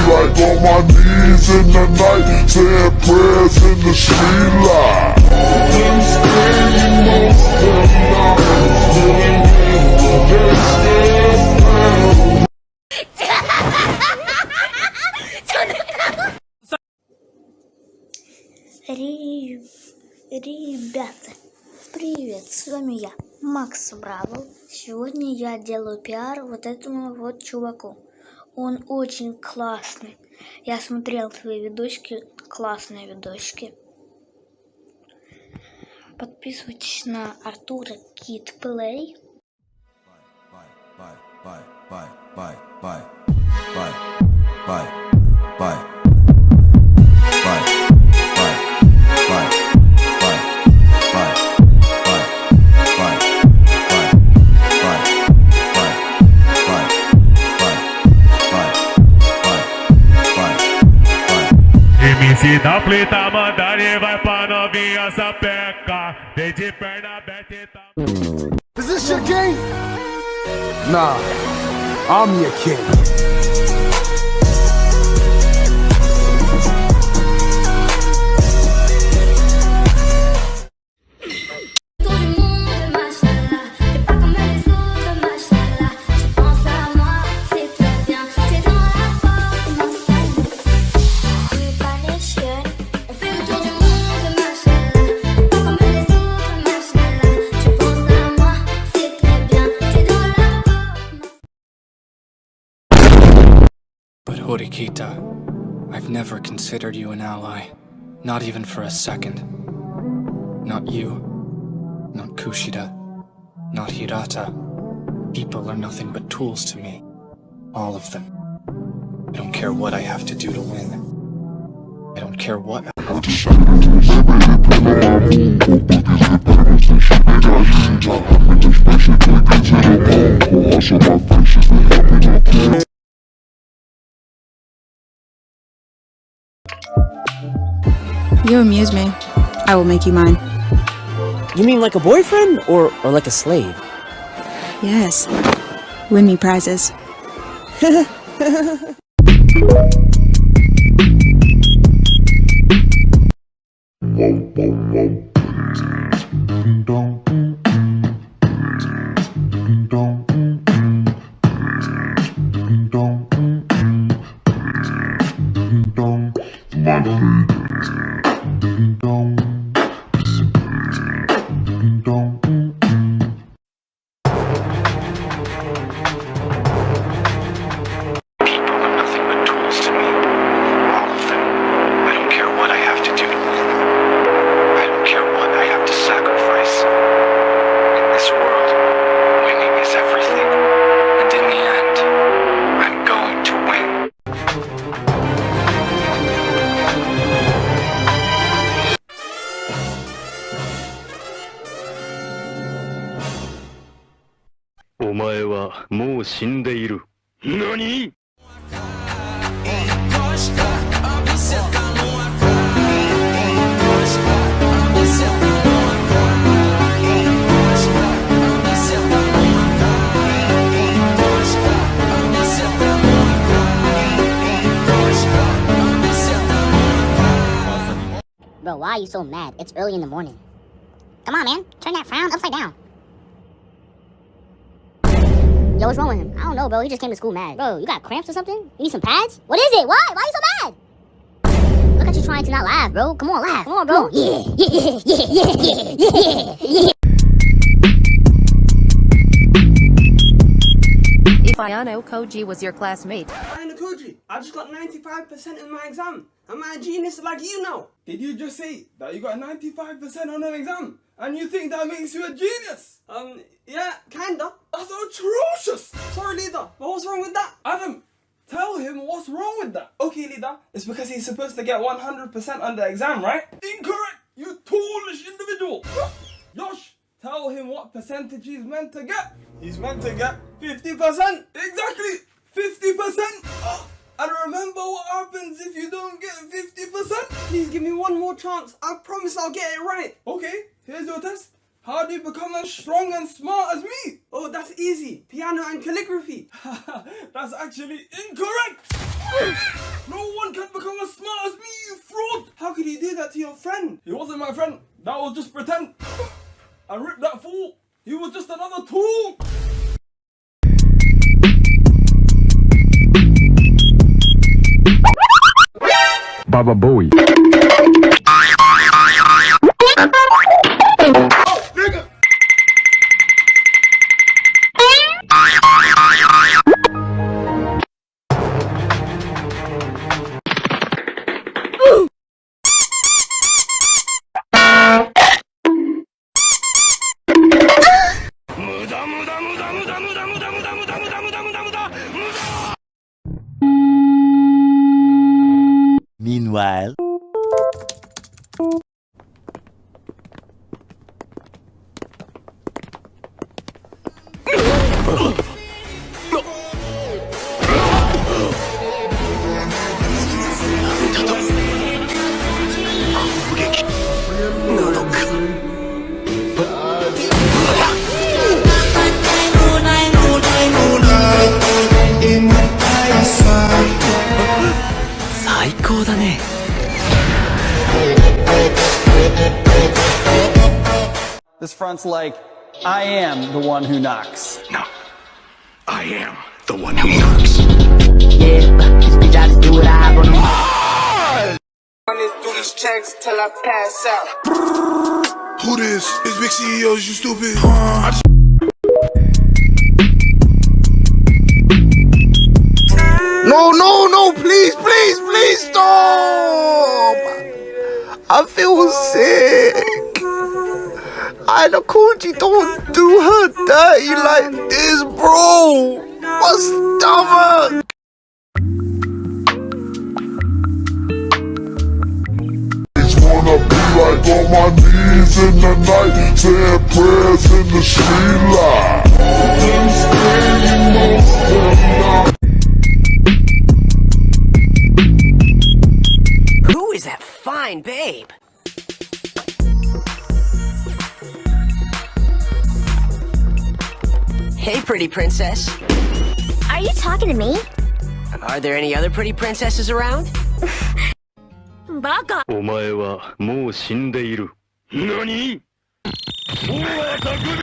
like on my knees in the night, saying prayers in the street light. Been staying most of the night, living in the Ребята, привет, с вами я, Макс Бравл. Сегодня я делаю пиар вот этому вот чуваку. Он очень классный. Я смотрел твои видосики, классные видосики. Подписывайтесь на Артура Кит Плей. Se dá plita, mandar vai pra novinha sapeca. Vem de perna aberta e tá. Is this your king? Nah, I'm your king. But Horikita, I've never considered you an ally, not even for a second. Not you, not Kushida, not Hirata. People are nothing but tools to me. All of them. I don't care what I have to do to win. I don't care what. You amuse me. I will make you mine. You mean like a boyfriend or like a slave? Yes. Win me prizes. NANI?! Bro, why are you so mad? It's early in the morning. Come on, man. Turn that frown upside down. Yo, what's wrong with him? I don't know, bro. He just came to school mad. Bro, you got cramps or something? You need some pads? What is it? Why? Why are you so mad? Look at you trying to not laugh, bro. Come on, laugh. Come on, bro. Yeah. If Ayano Koji was your classmate. Ayano Koji, I just got 95% in my exam. Am I a genius like you now? Did you just say that you got 95% on an exam? And you think that makes you a genius? Yeah, kinda. That's atrocious! Sorry, leader, but what's wrong with that? Adam, tell him what's wrong with that. Okay, leader, it's because he's supposed to get 100% on the exam, right? Incorrect, you toolish individual! Yosh, tell him what percentage he's meant to get. He's meant to get 50%! Exactly! 50%! And remember what happens if you don't get 50%? Please give me one more chance. I promise I'll get it right. Okay, here's your test. How do you become as strong and smart as me? Oh, that's easy. Piano and calligraphy. That's actually incorrect. No one can become as smart as me, you fraud. How could you do that to your friend? He wasn't my friend. That was just pretend. I ripped that fool. He was just another tool. Baba Bowie. Meanwhile. This front's like, I am the one who knocks. No, I am the one who knocks. Yeah, this bitch, I just do what I have on them. Running through these checks till I pass out. Who this? It's big CEOs, you stupid. No, please stop. I feel sick. I called you, don't do her dirty like this, bro. My stomach. Wanna be like on my knees in the night, saying prayers in the street light. Who is that fine babe? Hey, pretty princess. Are you talking to me? Are there any other pretty princesses around? Baka. お前はもう死んでいる。何？もうアタクだ！